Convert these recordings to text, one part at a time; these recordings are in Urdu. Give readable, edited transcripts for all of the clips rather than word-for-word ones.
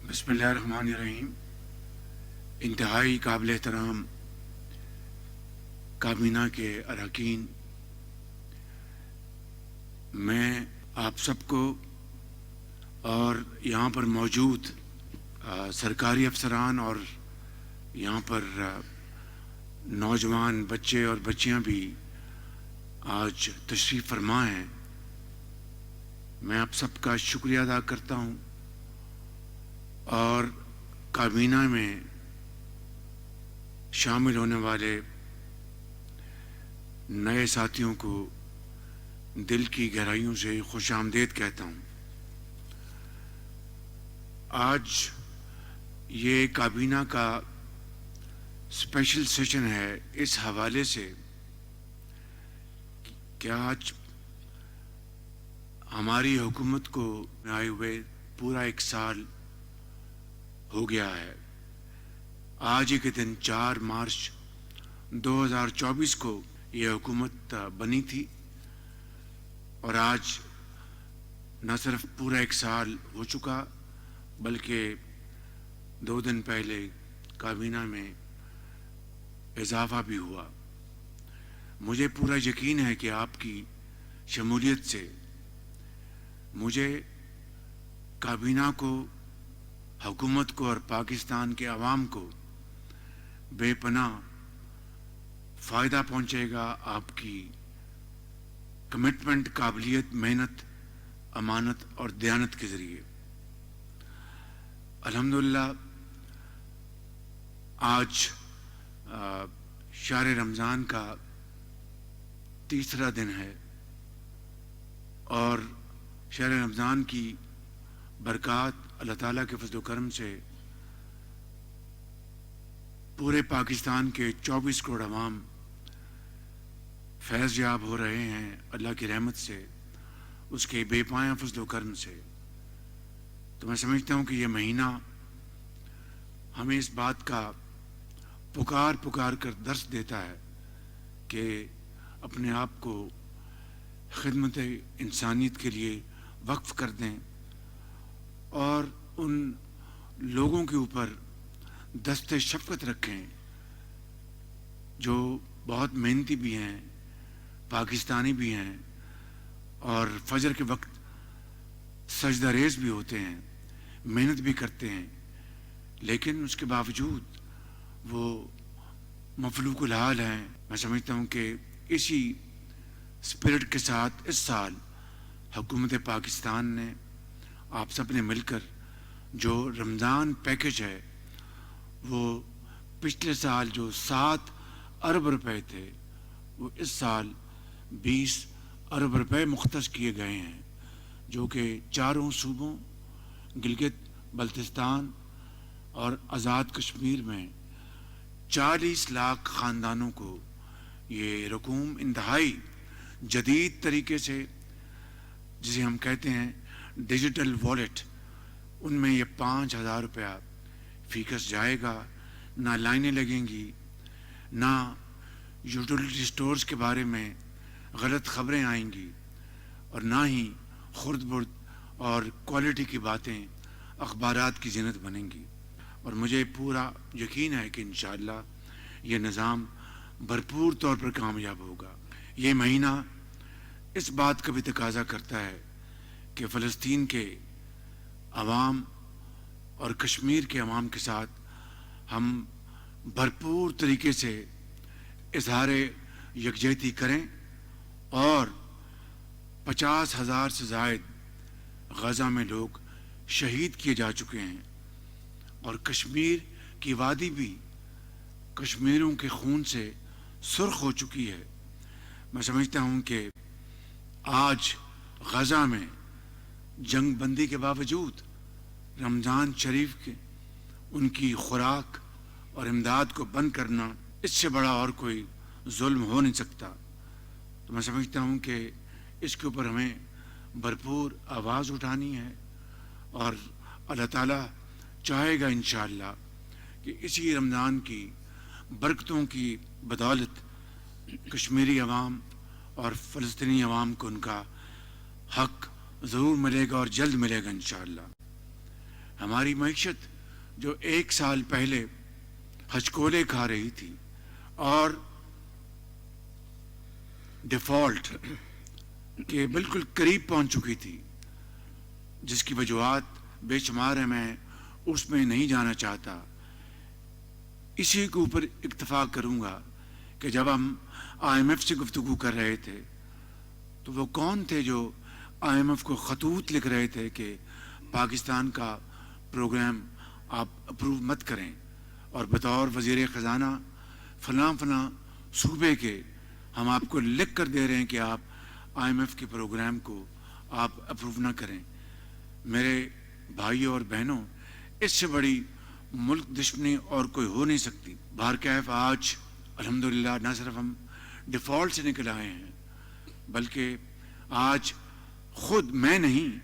بسم اللہ الرحمن الرحیم۔ انتہائی قابل احترام کابینہ کے اراکین، میں آپ سب کو اور یہاں پر موجود سرکاری افسران اور یہاں پر نوجوان بچے اور بچیاں بھی آج تشریف فرما ہیں، میں آپ سب کا شکریہ ادا کرتا ہوں اور کابینہ میں شامل ہونے والے نئے ساتھیوں کو دل کی گہرائیوں سے خوش آمدید کہتا ہوں۔ آج یہ کابینہ کا اسپیشل سیشن ہے اس حوالے سے کہ آج ہماری حکومت کو آئے ہوئے پورا 1 سال ہو گیا ہے۔ آج ہی کے دن 4 مارچ 2024 کو یہ حکومت بنی تھی اور آج نہ صرف پورا 1 سال ہو چکا بلکہ 2 دن پہلے کابینہ میں اضافہ بھی ہوا۔ مجھے پورا یقین ہے کہ آپ کی شمولیت سے مجھے کابینہ کو، حکومت کو اور پاکستان کے عوام کو بے پناہ فائدہ پہنچے گا۔ آپ کی کمٹمنٹ، قابلیت، محنت، امانت اور دیانت کے ذریعے الحمدللہ آج شہر رمضان کا 3را دن ہے اور شہر رمضان کی برکات اللہ تعالیٰ کے فضل و کرم سے پورے پاکستان کے 24 کروڑ عوام فیض یاب ہو رہے ہیں اللہ کی رحمت سے، اس کے بے پایاں فضل و کرم سے۔ تو میں سمجھتا ہوں کہ یہ مہینہ ہمیں اس بات کا پکار کر درس دیتا ہے کہ اپنے آپ کو خدمت انسانیت کے لیے وقف کر دیں اور ان لوگوں کے اوپر دست شفقت رکھیں جو بہت محنتی بھی ہیں، پاکستانی بھی ہیں اور فجر کے وقت سجدہ ریز بھی ہوتے ہیں، محنت بھی کرتے ہیں، لیکن اس کے باوجود وہ مفلوق الحال ہیں۔ میں سمجھتا ہوں کہ اسی اسپرٹ کے ساتھ اس سال حکومت پاکستان نے، آپ سب نے مل کر جو رمضان پیکج ہے، وہ پچھلے سال جو 7 ارب روپے تھے وہ اس سال 20 ارب روپے مختص کیے گئے ہیں، جو کہ 4 صوبوں گلگت بلتستان اور آزاد کشمیر میں 40 لاکھ خاندانوں کو یہ رقوم انتہائی جدید طریقے سے، جسے ہم کہتے ہیں ڈیجیٹل والیٹ، ان میں یہ 5000 روپیہ فیکس جائے گا، نہ لائنیں لگیں گی، نہ یوٹیلیٹی سٹورز کے بارے میں غلط خبریں آئیں گی اور نہ ہی خرد برد اور کوالٹی کی باتیں اخبارات کی زینت بنیں گی۔ اور مجھے پورا یقین ہے کہ انشاءاللہ یہ نظام بھرپور طور پر کامیاب ہوگا۔ یہ مہینہ اس بات کا بھی تقاضا کرتا ہے کہ فلسطین کے عوام اور کشمیر کے عوام کے ساتھ ہم بھرپور طریقے سے اظہار یکجہتی کریں اور 50,000 سے زائد غزہ میں لوگ شہید کیے جا چکے ہیں اور کشمیر کی وادی بھی کشمیریوں کے خون سے سرخ ہو چکی ہے۔ میں سمجھتا ہوں کہ آج غزہ میں جنگ بندی کے باوجود رمضان شریف کے ان کی خوراک اور امداد کو بند کرنا، اس سے بڑا اور کوئی ظلم ہو نہیں سکتا۔ تو میں سمجھتا ہوں کہ اس کے اوپر ہمیں بھرپور آواز اٹھانی ہے اور اللہ تعالیٰ چاہے گا انشاءاللہ کہ اسی رمضان کی برکتوں کی بدولت کشمیری عوام اور فلسطینی عوام کو ان کا حق ضرور ملے گا اور جلد ملے گا انشاءاللہ۔ ہماری معیشت جو 1 سال پہلے ہچکولے کھا رہی تھی اور ڈیفالٹ کے بالکل قریب پہنچ چکی تھی، جس کی وجوہات بے شمار ہیں، میں اس میں نہیں جانا چاہتا. اسی کے اوپر اکتفا کروں گا کہ جب ہم آئی ایم ایف سے گفتگو کر رہے تھے تو وہ کون تھے جو آئی ایم ایف کو خطوط لکھ رہے تھے کہ پاکستان کا پروگرام آپ اپروو مت کریں، اور بطور وزیر خزانہ فلاں فلاں صوبے کے ہم آپ کو لکھ کر دے رہے ہیں کہ آپ آئی ایم ایف کے پروگرام کو آپ اپروو نہ کریں. میرے بھائیوں اور بہنوں، اس سے بڑی ملک دشمنی اور کوئی ہو نہیں سکتی. بہرکیف آج الحمدللہ نہ صرف ہم ڈیفالٹ سے نکل آئے ہیں، بلکہ آج خود میں نہیں،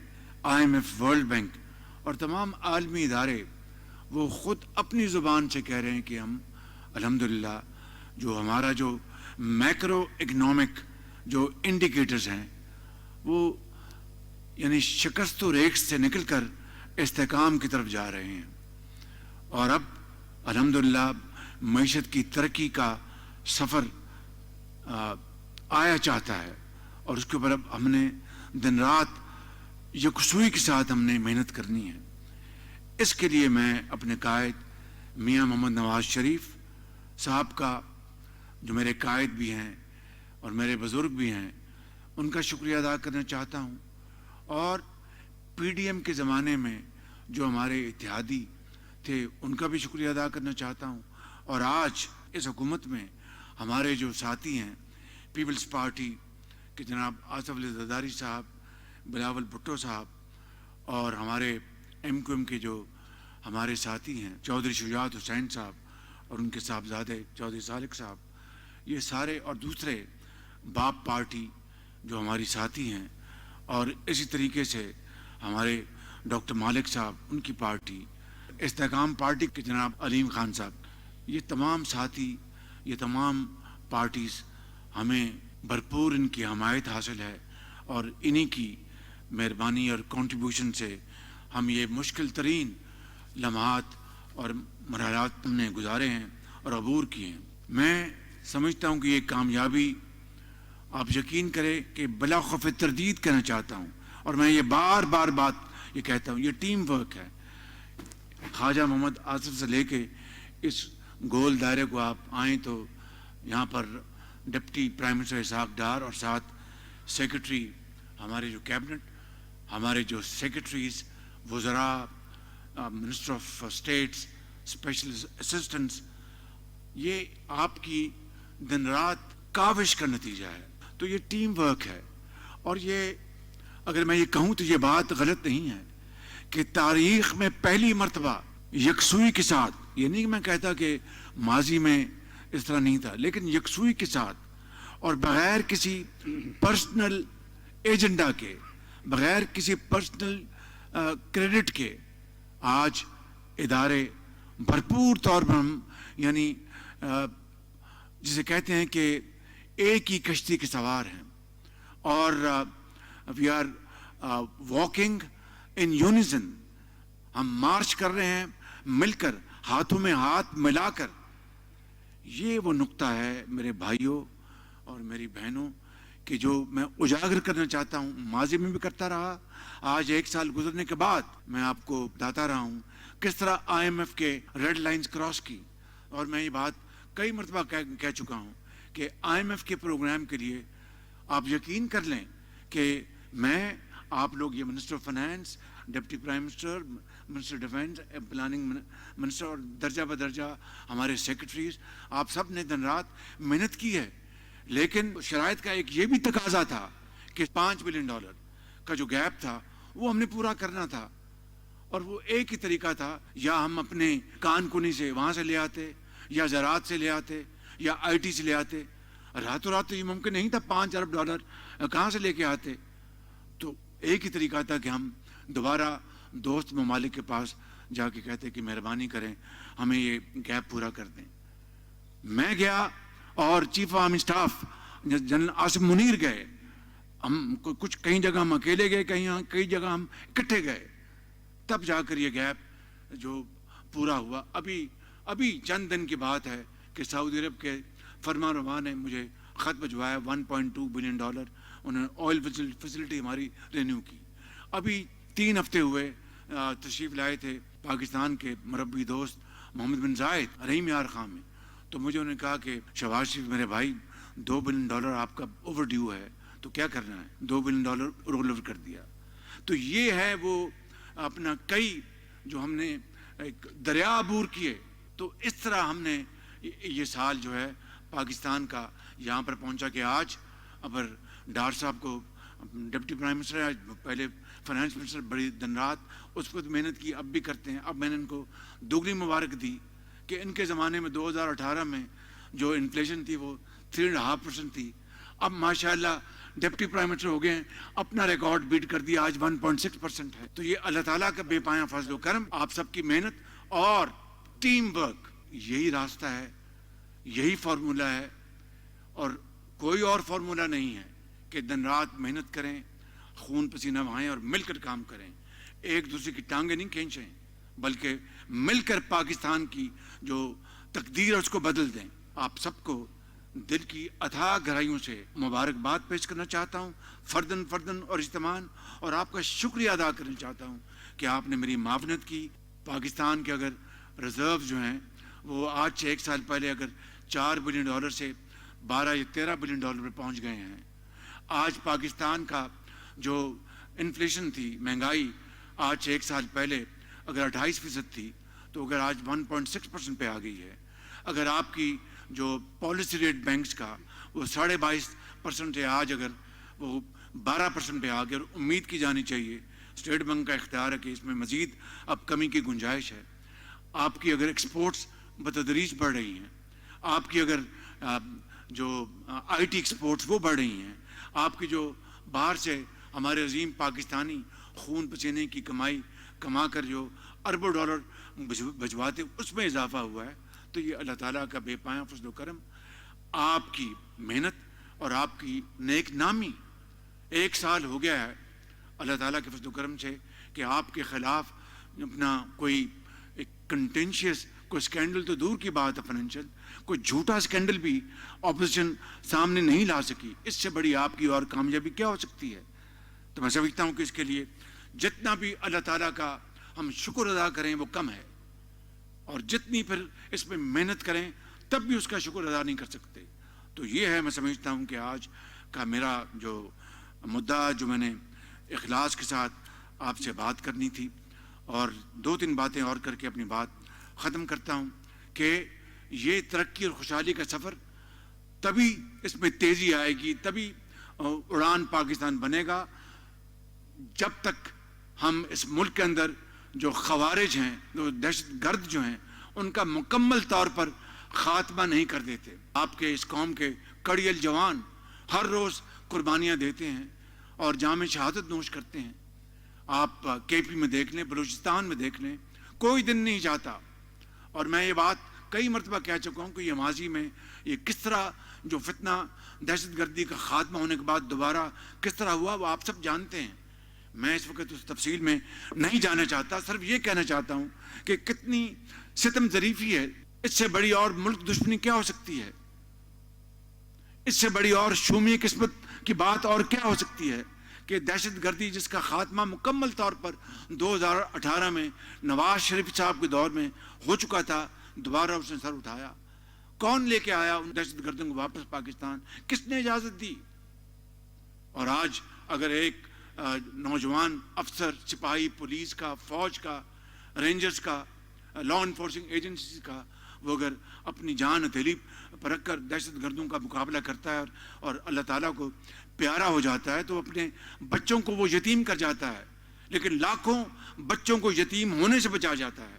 I M F, world bank اور تمام عالمی ادارے وہ خود اپنی زبان سے کہہ رہے ہیں کہ ہم الحمدللہ جو ہمارا جو میکرو اکنامک جو انڈیکیٹرز ہیں وہ یعنی شکست و ریکس سے نکل کر استحکام کی طرف جا رہے ہیں، اور اب الحمدللہ معیشت کی ترقی کا سفر آیا چاہتا ہے، اور اس کے اوپر اب ہم نے دن رات یکسوئی کے ساتھ ہم نے محنت کرنی ہے. اس کے لیے میں اپنے قائد میاں محمد نواز شریف صاحب کا، جو میرے قائد بھی ہیں اور میرے بزرگ بھی ہیں، ان کا شکریہ ادا کرنا چاہتا ہوں، اور پی ڈی ایم کے زمانے میں جو ہمارے اتحادی تھے ان کا بھی شکریہ ادا کرنا چاہتا ہوں، اور آج اس حکومت میں ہمارے جو ساتھی ہیں پیپلز پارٹی کے جناب آصف علی زرداری صاحب، بلاول بھٹو صاحب، اور ہمارے ایم کیو ایم کے جو ہمارے ساتھی ہیں چودھری شجاعت حسین صاحب اور ان کے صاحبزادے چودھری سالک صاحب، یہ سارے، اور دوسرے باپ پارٹی جو ہماری ساتھی ہیں، اور اسی طریقے سے ہمارے ڈاکٹر مالک صاحب ان کی پارٹی، استحکام پارٹی کے جناب علیم خان صاحب، یہ تمام ساتھی، یہ تمام پارٹیز، ہمیں بھرپور ان کی حمایت حاصل ہے، اور انہی کی مہربانی اور کنٹریبیوشن سے ہم یہ مشکل ترین لمحات اور مرحلات ہم نے گزارے ہیں اور عبور کیے ہیں. میں سمجھتا ہوں کہ یہ کامیابی، آپ یقین کریں کہ بلا خوف تردید کہنا چاہتا ہوں، اور میں یہ بار بار بات یہ کہتا ہوں، یہ ٹیم ورک ہے. خواجہ محمد آصف سے لے کے اس گول دائرے کو آپ آئیں تو یہاں پر deputy prime minister Ishaq Dar, اور ساتھ سیکرٹری ہمارے جو کیبنٹ، ہمارے جو سیکرٹریز، وزراء، minister of states, special assistants, یہ آپ کی دن رات کاوش کا نتیجہ ہے. تو یہ ٹیم ورک ہے، اور یہ اگر میں یہ کہوں تو یہ بات غلط نہیں ہے کہ تاریخ میں پہلی مرتبہ یکسوئی کے ساتھ، یہ نہیں کہ میں کہتا کہ ماضی میں اس طرح نہیں تھا، لیکن یکسوئی کے ساتھ اور بغیر کسی پرسنل ایجنڈا کے، بغیر کسی پرسنل کریڈٹ کے، آج ادارے بھرپور طور پر ہم یعنی جسے کہتے ہیں کہ ایک ہی کشتی کے سوار ہیں، اور وی آر واکنگ ان یونیزن، ہم مارچ کر رہے ہیں مل کر، ہاتھوں میں ہاتھ ملا کر. یہ وہ نقطہ ہے میرے بھائیوں اور میری بہنوں کہ جو میں اجاگر کرنا چاہتا ہوں. ماضی میں بھی کرتا رہا، آج 1 سال گزرنے کے بعد میں آپ کو بتاتا رہا ہوں کس طرح آئی ایم ایف کے ریڈ لائنز کراس کی، اور میں یہ بات کئی مرتبہ کہہ چکا ہوں کہ آئی ایم ایف کے پروگرام کے لیے آپ یقین کر لیں کہ میں، آپ لوگ، یہ minister of finance, deputy prime minister, minister defence, planning minister, اور درجہ بدرجہ ہمارے سیکرٹریز، آپ سب نے دن رات محنت کی ہے. لیکن شرائط کا ایک یہ بھی تقاضا تھا کہ $5 بلین کا جو گیپ تھا وہ ہم نے پورا کرنا تھا، اور وہ ایک ہی طریقہ تھا، یا ہم اپنے کان کنی سے وہاں سے لے آتے، یا زراعت سے لے آتے، یا آئی ٹی سے لے آتے. راتوں رات تو یہ ممکن نہیں تھا، $5 ارب کہاں سے لے کے آتے. تو ایک ہی طریقہ تھا کہ ہم دوبارہ دوست ممالک کے پاس جا کے کہتے کہ مہربانی کریں ہمیں یہ گیپ پورا کر دیں. میں گیا اور chief of staff general Asim Munir گئے، ہم کچھ کئی جگہ ہم اکیلے گئے، کئی جگہ ہم اکٹھے گئے، تب جا کر یہ گیپ جو پورا ہوا. ابھی چند دن کی بات ہے کہ سعودی عرب کے فرمانروا نے مجھے خط بھجوایا $1.2 بلین. انہوں نے آئل فیسلٹی ہماری رینیو کی. ابھی 3 ہفتے ہوئے تشریف لائے تھے پاکستان کے مربی دوست محمد بن زائد رحیم یار خان میں. تو مجھے انہوں نے کہا کہ شہباز شریف میرے بھائی $2 بلین آپ کا اوور ڈیو ہے, تو کیا کرنا ہے. $2 بلین رول اوور کر دیا. تو یہ ہے وہ اپنا کئی جو ہم نے ایک دریا عبور کیے. تو اس طرح ہم نے یہ سال جو ہے پاکستان کا یہاں پر پہنچا کہ آج اگر ڈار صاحب کو ڈپٹی پرائم منسٹر ہے, پہلے فائنانس منسٹر, بڑی دن رات اس پر محنت کی, اب بھی کرتے ہیں. اب میں نے ان کو دوگنی مبارک دی کہ ان کے زمانے میں 2018 میں جو انفلیشن تھی وہ 3.5% تھی, اب ماشاءاللہ ڈپٹی پرائم منسٹر ہو گئے ہیں, اپنا ریکارڈ بیٹ کر دیا, آج 1.6% ہے. تو یہ اللہ تعالیٰ کا بے پایاں فضل و کرم, آپ سب کی محنت اور ٹیم ورک, یہی راستہ ہے, یہی فارمولا ہے, اور کوئی اور فارمولا نہیں ہے کہ دن رات محنت کریں, خون پسینہ بہائیں اور مل کر کام کریں, ایک دوسرے کی ٹانگیں نہیں کھینچیں, بلکہ مل کر پاکستان کی جو تقدیر ہے اس کو بدل دیں. آپ سب کو دل کی اتھاہ گہرائیوں سے مبارکباد پیش کرنا چاہتا ہوں, فردن اور اجتماعاً, اور آپ کا شکریہ ادا کرنا چاہتا ہوں کہ آپ نے میری معاونت کی. پاکستان کے اگر ریزرو جو ہیں وہ آج سے 1 سال پہلے اگر $4 بلین سے 12 یا 13 بلین پہ پہنچ گئے ہیں. آج پاکستان کا جو انفلیشن تھی, مہنگائی, آج سے 1 سال پہلے اگر 28% تھی تو اگر آج 1.6% پہ آ گئی ہے. اگر آپ کی جو پالیسی ریٹ بینکس کا وہ 22.5% ہے, آج اگر وہ 12% پہ آ گیا, اور امید کی جانی چاہیے, اسٹیٹ بینک کا اختیار ہے کہ اس میں مزید اب کمی کی گنجائش ہے. آپ کی اگر ایکسپورٹس بتدریج بڑھ رہی ہیں, آپ کی اگر جو آئی ٹی ایکسپورٹس وہ بڑھ رہی ہیں, آپ کی جو باہر سے ہمارے عظیم پاکستانی خون پسینے کی کمائی کما کر جو اربوں ڈالر بھجواتے اس میں اضافہ ہوا ہے. تو یہ اللہ تعالیٰ کا بے پایاں فضل و کرم, آپ کی محنت اور آپ کی نیک نامی. 1 سال ہو گیا ہے اللہ تعالیٰ کے فضل و کرم سے کہ آپ کے خلاف اپنا کوئی ایک کنٹینشیس کوئی اسکینڈل تو دور کی بات ہے, فائنینشیل کوئی جھوٹا اسکینڈل بھی اپوزیشن سامنے نہیں لا سکی. اس سے بڑی آپ کی اور کامیابی کیا ہو سکتی ہے. تو میں سمجھتا ہوں کہ اس کے لیے جتنا بھی اللہ تعالیٰ کا ہم شکر ادا کریں وہ کم ہے, اور جتنی پھر اس میں محنت کریں تب بھی اس کا شکر ادا نہیں کر سکتے. تو یہ ہے, میں سمجھتا ہوں کہ آج کا میرا جو مدعا, جو میں نے اخلاص کے ساتھ آپ سے بات کرنی تھی, اور 2-3 باتیں اور کر کے اپنی بات ختم کرتا ہوں کہ یہ ترقی اور خوشحالی کا سفر تبھی اس میں تیزی آئے گی, تبھی اڑان پاکستان بنے گا, جب تک ہم اس ملک کے اندر جو خوارج ہیں, جو دہشت گرد جو ہیں, ان کا مکمل طور پر خاتمہ نہیں کر دیتے. آپ کے اس قوم کے کڑیل جوان ہر روز قربانیاں دیتے ہیں اور جام شہادت نوش کرتے ہیں. آپ کے پی میں دیکھ لیں, بلوچستان میں دیکھ لیں, کوئی دن نہیں جاتا. اور میں یہ بات کئی مرتبہ کہہ چکا ہوں کہ یہ ماضی میں یہ کس طرح جو فتنہ دہشت گردی کا خاتمہ ہونے کے بعد دوبارہ کس طرح ہوا وہ آپ سب جانتے ہیں. میں اس وقت اس تفصیل میں نہیں جانا چاہتا, صرف یہ کہنا چاہتا ہوں کہ کتنی ستم ظریفی ہے. اس سے بڑی اور ملک دشمنی کیا ہو سکتی ہے, اس سے بڑی اور شومی قسمت کی بات اور کیا ہو سکتی ہے کہ دہشت گردی جس کا خاتمہ مکمل طور پر 2018 میں نواز شریف صاحب کے دور میں ہو چکا تھا, دوبارہ اس نے سر اٹھایا. کون لے کے آیا ان دہشت گردوں کو واپس پاکستان, کس نے اجازت دی؟ اور آج اگر ایک نوجوان افسر, سپاہی, پولیس کا, فوج کا, رینجرز کا, لا انفورسنگ ایجنسیز کا, وہ اگر اپنی جان ہتھیلی پر رکھ کر دہشت گردوں کا مقابلہ کرتا ہے اور اللہ تعالیٰ کو پیارا ہو جاتا ہے, تو اپنے بچوں کو وہ یتیم کر جاتا ہے, لیکن لاکھوں بچوں کو یتیم ہونے سے بچا جاتا ہے.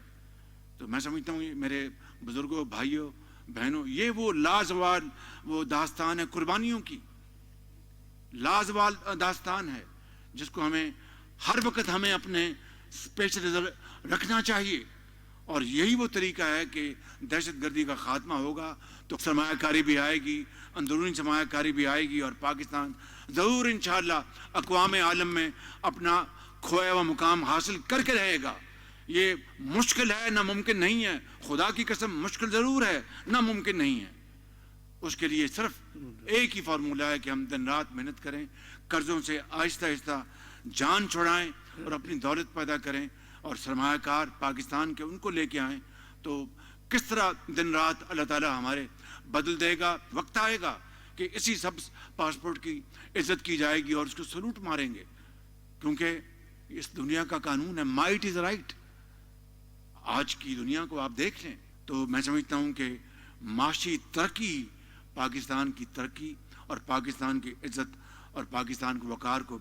تو میں سمجھتا ہوں میرے بزرگوں, بھائیوں, بہنوں, یہ وہ لازوال وہ داستان ہے قربانیوں کی, لازوال داستان ہے جس کو ہمیں ہر وقت ہمیں اپنے اسپیشل ریزرو رکھنا چاہیے. اور یہی وہ طریقہ ہے کہ دہشت گردی کا خاتمہ ہوگا تو سرمایہ کاری بھی آئے گی, اندرونی سرمایہ کاری بھی آئے گی, اور پاکستان ضرور انشاءاللہ اقوام عالم میں اپنا کھویا ہوا مقام حاصل کر کے رہے گا. یہ مشکل ہے، ناممکن نہیں ہے، خدا کی قسم مشکل ضرور ہے، ناممکن نہیں ہے. اس کے لیے صرف ایک ہی فارمولہ ہے کہ ہم دن رات محنت کریں، قرضوں سے آہستہ آہستہ جان چھڑائیں اور اپنی دولت پیدا کریں اور سرمایہ کار پاکستان کے ان کو لے کے آئیں. تو کس طرح دن رات اللہ تعالیٰ ہمارے بدل دے گا. وقت آئے گا کہ اسی سبز پاسپورٹ کی عزت کی جائے گی اور اس کو سلوٹ ماریں گے، کیونکہ اس دنیا کا قانون ہے مائٹ از رائٹ. آج کی دنیا کو آپ دیکھ لیں تو میں سمجھتا ہوں کہ معاشی ترقی، پاکستان کی ترقی اور پاکستان کی عزت اور پاکستان کے وقار کو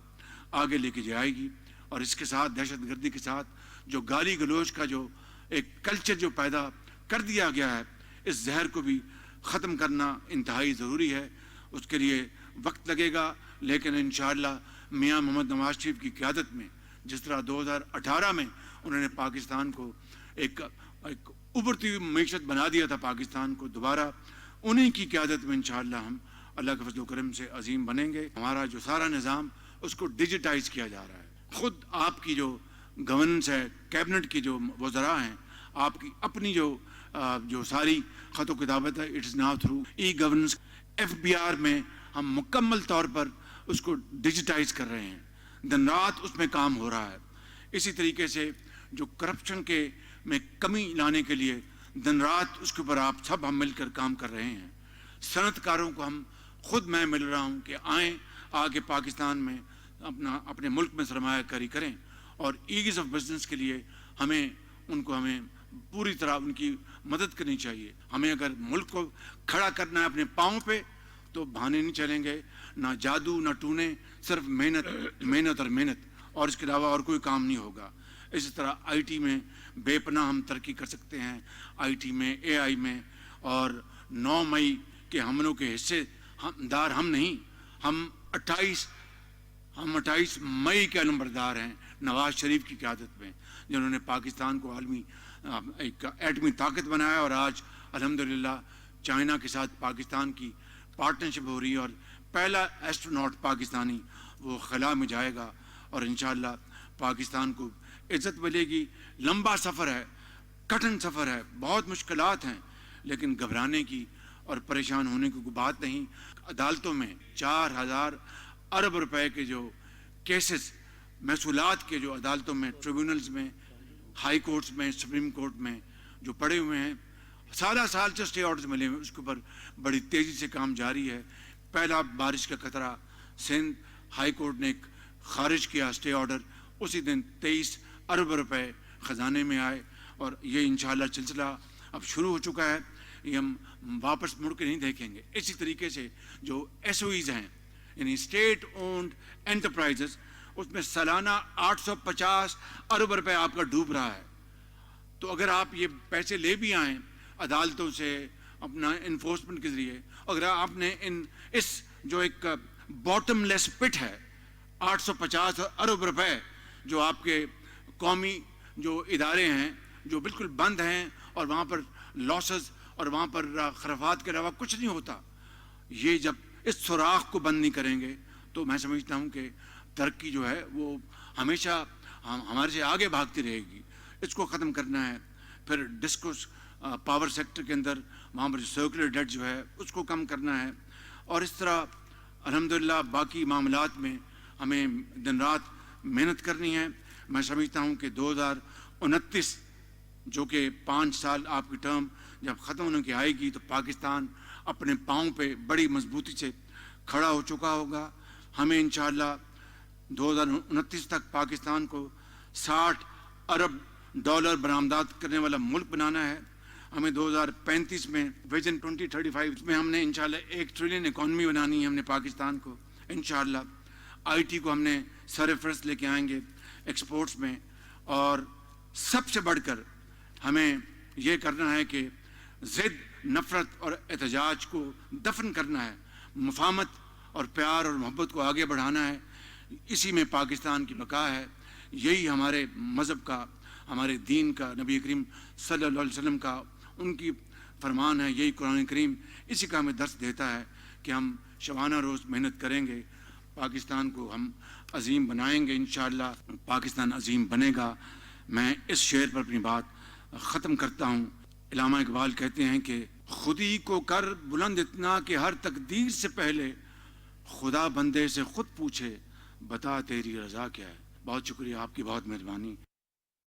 آگے لے کے جائے گی. اور اس کے ساتھ دہشت گردی کے ساتھ جو گالی گلوچ کا جو ایک کلچر جو پیدا کر دیا گیا ہے، اس زہر کو بھی ختم کرنا انتہائی ضروری ہے. اس کے لیے وقت لگے گا، لیکن انشاءاللہ میاں محمد نواز شریف کی قیادت میں، جس طرح 2018 میں انہوں نے پاکستان کو ایک ابھرتی ہوئی معیشت بنا دیا تھا پاکستان کو، دوبارہ انہیں کی قیادت میں انشاءاللہ ہم اللہ کے فضل و کرم سے عظیم بنیں گے. ہمارا جو سارا نظام اس کو ڈیجیٹائز کیا جا رہا ہے. خود آپ کی جو گورننس ہے، کیبنٹ کی جو وزراء ہیں، آپ کی اپنی جو ساری خط و کتابت ہے، it is now through e governance. FBR میں ہم مکمل طور پر اس کو ڈیجیٹائز کر رہے ہیں، دن رات اس میں کام ہو رہا ہے. اسی طریقے سے جو کرپشن کے میں کمی لانے کے لیے دن رات اس کے اوپر آپ سب ہم مل کر کام کر رہے ہیں. صنعت کاروں کو ہم خود میں مل رہا ہوں کہ آئیں آگے پاکستان میں اپنے ملک میں سرمایہ کاری کریں، اور ایز آف بزنس کے لیے ہمیں پوری طرح ان کی مدد کرنی چاہیے. ہمیں اگر ملک کو کھڑا کرنا ہے اپنے پاؤں پہ تو بہانے نہیں چلیں گے، نہ جادو نہ ٹونے، صرف محنت محنت اور محنت، اور اس کے علاوہ اور کوئی کام نہیں ہوگا. اسی طرح IT میں بے پناہ ہم ترقی کر سکتے ہیں، IT میں AI میں. اور 9 مئی کے حملوں کے حصے دار ہم نہیں، ہم 28 مئی کے نمبردار ہیں نواز شریف کی قیادت میں، جنہوں نے پاکستان کو عالمی ایک ایٹمی طاقت بنایا. اور آج الحمدللہ چائنا کے ساتھ پاکستان کی پارٹنرشپ ہو رہی ہے، اور پہلا ایسٹروناٹ پاکستانی وہ خلا میں جائے گا، اور انشاءاللہ پاکستان کو عزت ملے گی. لمبا سفر ہے، کٹھن سفر ہے، بہت مشکلات ہیں، لیکن گھبرانے کی اور پریشان ہونے کی کوئی بات نہیں. عدالتوں میں 4000 ارب روپے کے جو کیسز محصولات کے جو عدالتوں میں، ٹریبونلز میں، ہائی کورٹس میں، سپریم کورٹ میں جو پڑے ہوئے ہیں، سالہ سال سے اسٹے آرڈرز ملے ہوئے، اس کے اوپر بڑی تیزی سے کام جاری ہے. پہلا بارش کا خطرہ، سندھ ہائی کورٹ نے ایک خارج کیا اسٹے آرڈر، اسی دن 23 ارب روپے خزانے میں آئے. اور یہ انشاءاللہ سلسلہ اب شروع ہو چکا ہے، یہ ہم واپس مڑ کے نہیں دیکھیں گے. اسی طریقے سے جو SOEs ہیں، یعنی اسٹیٹ اونڈ انٹرپرائزز، اس میں سالانہ 850 ارب روپے آپ کا ڈوب رہا ہے. تو اگر آپ یہ پیسے لے بھی آئیں عدالتوں سے اپنا انفورسمنٹ کے ذریعے، اگر آپ نے اس جو ایک باٹم لیس پٹ ہے 850 ارب روپے جو آپ کے قومی جو ادارے ہیں جو بالکل بند ہیں، اور وہاں پر لاسز اور وہاں پر خرافات کے علاوہ کچھ نہیں ہوتا، یہ جب اس سوراخ کو بند نہیں کریں گے تو میں سمجھتا ہوں کہ ترقی جو ہے وہ ہمیشہ ہمارے سے آگے بھاگتی رہے گی. اس کو ختم کرنا ہے. پھر ڈسکوس پاور سیکٹر کے اندر وہاں پر سرکولر ڈیٹ جو ہے اس کو کم کرنا ہے. اور اس طرح الحمدللہ باقی معاملات میں ہمیں دن رات محنت کرنی ہے. میں سمجھتا ہوں کہ 2029 جو کہ 5 سال آپ کی ٹرم جب ختم ہونے کی آئے گی تو پاکستان اپنے پاؤں پہ بڑی مضبوطی سے کھڑا ہو چکا ہوگا. ہمیں انشاءاللہ 2029 تک پاکستان کو 60 ارب ڈالر برآمدات کرنے والا ملک بنانا ہے. ہمیں 2035 میں ویژن 2035 میں ہم نے انشاءاللہ 1 ٹریلین اکانومی بنانی ہے ہم نے پاکستان کو انشاءاللہ. IT کو ہم نے سر فہرست لے کے آئیں گے ایکسپورٹس میں. اور سب سے بڑھ کر ہمیں یہ کرنا ہے کہ ضد، نفرت اور احتجاج کو دفن کرنا ہے، مفاہمت اور پیار اور محبت کو آگے بڑھانا ہے. اسی میں پاکستان کی بقا ہے. یہی ہمارے مذہب کا، ہمارے دین کا، نبی کریم صلی اللہ علیہ وسلم کا ان کی فرمان ہے. یہی قرآن کریم اسی کا ہمیں درس دیتا ہے کہ ہم شبانہ روز محنت کریں گے، پاکستان کو ہم عظیم بنائیں گے. انشاءاللہ پاکستان عظیم بنے گا. میں اس شعر پر اپنی بات ختم کرتا ہوں. علامہ اقبال کہتے ہیں کہ خودی کو کر بلند اتنا کہ ہر تقدیر سے پہلے خدا بندے سے خود پوچھے بتا تیری رضا کیا ہے. بہت شکریہ، آپ کی بہت مہربانی.